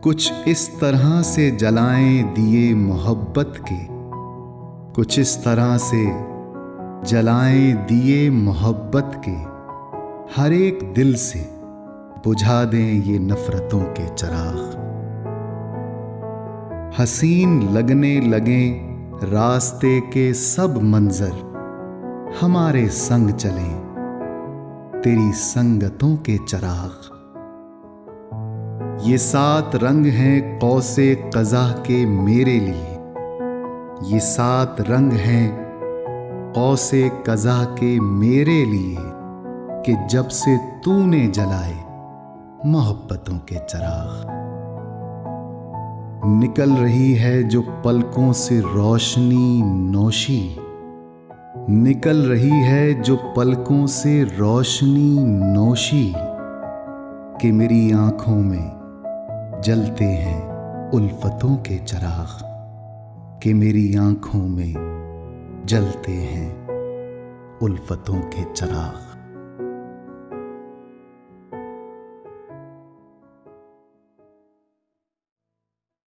कुछ इस तरह से जलाएं दिए मोहब्बत के, कुछ इस तरह से जलाएं दिए मोहब्बत के, हर एक दिल से बुझा दें ये नफरतों के चिराग। हसीन लगने लगें रास्ते के सब मंजर, हमारे संग चलें तेरी संगतों के चिराग। ये 7 रंग हैं कौसे क़ज़ा के मेरे लिए, ये 7 रंग हैं कौसे क़ज़ा के मेरे लिए, कि जब से तूने जलाए मोहब्बतों के चिराग। निकल रही है जो पलकों से रोशनी नौशी, निकल रही है जो पलकों से रोशनी नौशी, कि मेरी आंखों में जलते हैं उल्फतों के चिराग, कि मेरी आंखों में जलते हैं उल्फतों के चिराग।